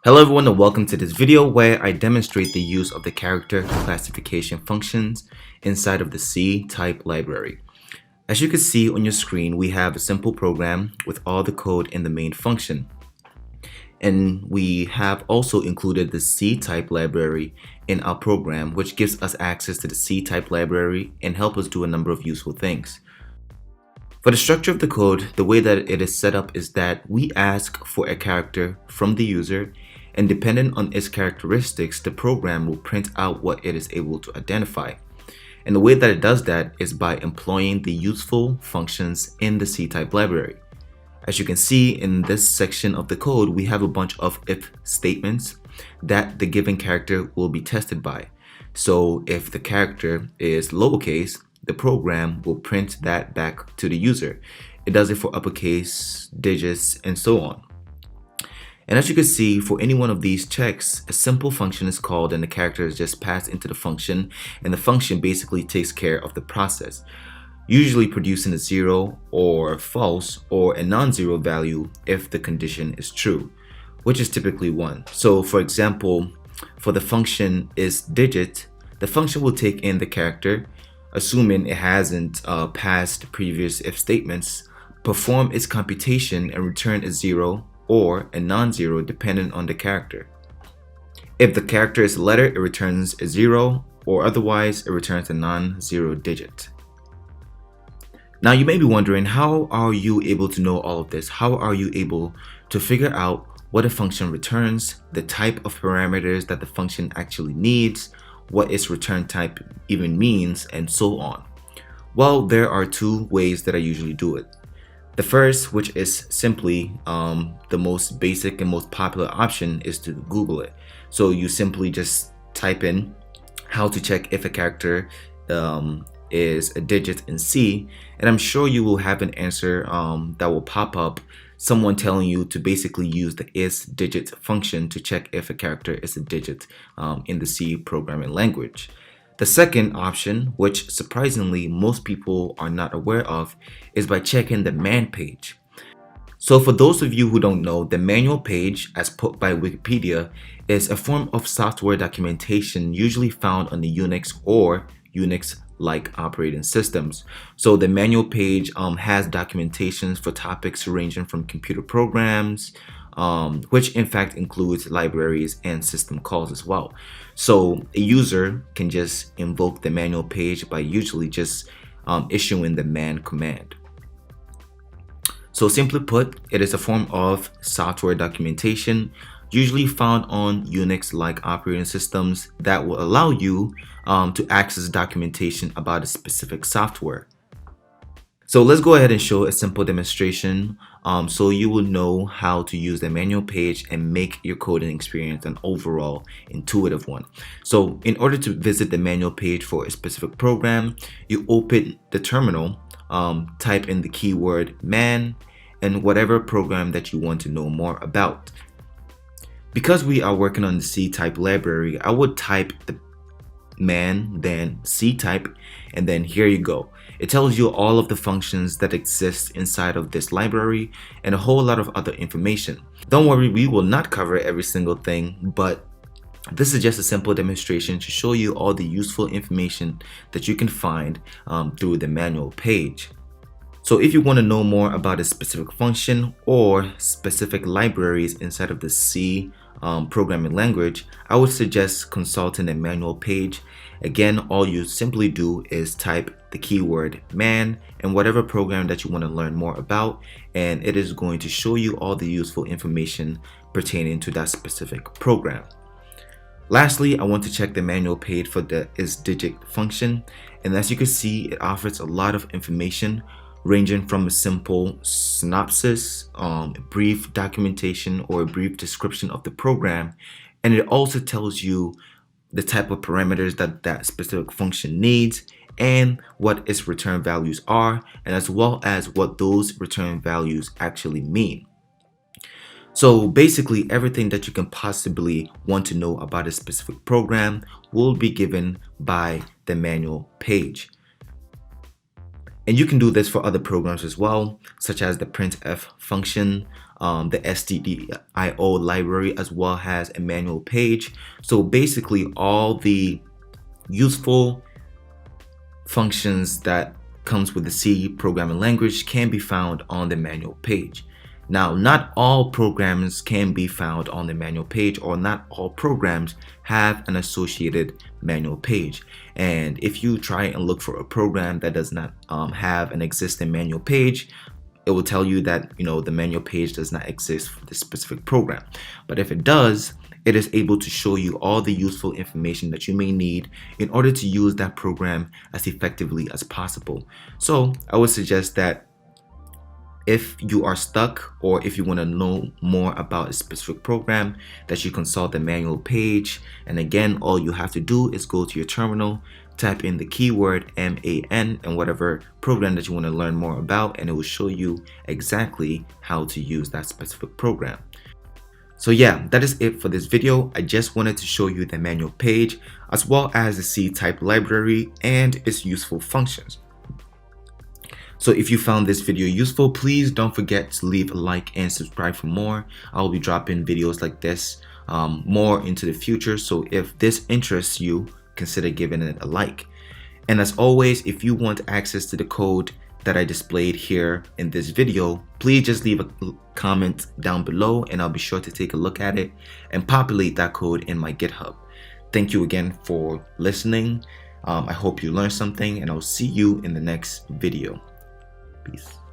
Hello everyone and welcome to this video where I demonstrate the use of the character classification functions inside of the Ctype library. As you can see on your screen, we have a simple program with all the code in the main function. And we have also included the Ctype library in our program, which gives us access to the Ctype library and help us do a number of useful things. For the structure of the code, the way that it is set up is that we ask for a character from the user, and depending on its characteristics, the program will print out what it is able to identify. And the way that it does that is by employing the useful functions in the Ctype library. As you can see in this section of the code, we have a bunch of if statements that the given character will be tested by. So if the character is lowercase, the program will print that back to the user. It does it for uppercase, digits, and so on. And as you can see, for any one of these checks, a simple function is called and the character is just passed into the function, and the function basically takes care of the process, usually producing a 0 or false or a non-zero value if the condition is true, which is typically 1. So for example, for the function isDigit, the function will take in the character, assuming it hasn't passed previous if statements, perform its computation and return a 0 or a non-zero dependent on the character. If the character is a letter, it returns a 0, or otherwise it returns a non-zero digit. Now you may be wondering, how are you able to know all of this? How are you able to figure out what a function returns, the type of parameters that the function actually needs, what its return type even means, and so on? Well, there are two ways that I usually do it. The first, which is simply the most basic and most popular option, is to Google it. So you simply just type in how to check if a character is a digit in C, and I'm sure you will have an answer that will pop up, someone telling you to basically use the isDigit function to check if a character is a digit in the C programming language. The second option, which surprisingly most people are not aware of, is by checking the man page. So for those of you who don't know, the manual page, as put by Wikipedia, is a form of software documentation usually found on the Unix or Unix-like operating systems. So the manual page has documentations for topics ranging from computer programs, which in fact includes libraries and system calls as well. So a user can just invoke the manual page by usually just issuing the man command. So simply put, it is a form of software documentation usually found on Unix-like operating systems that will allow you to access documentation about a specific software. So let's go ahead and show a simple demonstration so you will know how to use the manual page and make your coding experience an overall intuitive one. So in order to visit the manual page for a specific program, you open the terminal, type in the keyword man, and whatever program that you want to know more about. Because we are working on the Ctype library, I would type the man, then Ctype, and then here you go. It tells you all of the functions that exist inside of this library and a whole lot of other information. Don't worry, we will not cover every single thing, but this is just a simple demonstration to show you all the useful information that you can find through the manual page. So if you want to know more about a specific function or specific libraries inside of the C programming language, I would suggest consulting the manual page. Again, all you simply do is type the keyword man and whatever program that you want to learn more about, and it is going to show you all the useful information pertaining to that specific program. Lastly, I want to check the manual page for the isDigit function, and as you can see, it offers a lot of information ranging from a simple synopsis, a brief documentation, or a brief description of the program, and it also tells you the type of parameters that that specific function needs and what its return values are, and as well as what those return values actually mean. So basically everything that you can possibly want to know about a specific program will be given by the manual page. And you can do this for other programs as well, such as the printf function, the stdio library, as well as a manual page. So basically all the useful functions that comes with the C programming language can be found on the manual page. Now, not all programs can be found on the manual page, or not all programs have an associated manual page. And if you try and look for a program that does not have an existing manual page, it will tell you that the manual page does not exist for this specific program. But if it does, it is able to show you all the useful information that you may need in order to use that program as effectively as possible. So I would suggest that if you are stuck, or if you want to know more about a specific program, that you consult the manual page. And again, all you have to do is go to your terminal, type in the keyword MAN and whatever program that you want to learn more about, and it will show you exactly how to use that specific program. So yeah, that is it for this video. I just wanted to show you the manual page, as well as the Ctype library and its useful functions. So if you found this video useful, please don't forget to leave a like and subscribe for more. I'll be dropping videos like this more into the future. So if this interests you, consider giving it a like. And as always, if you want access to the code that I displayed here in this video, please just leave a comment down below and I'll be sure to take a look at it and populate that code in my GitHub. Thank you again for listening. I hope you learned something, and I'll see you in the next video. Peace.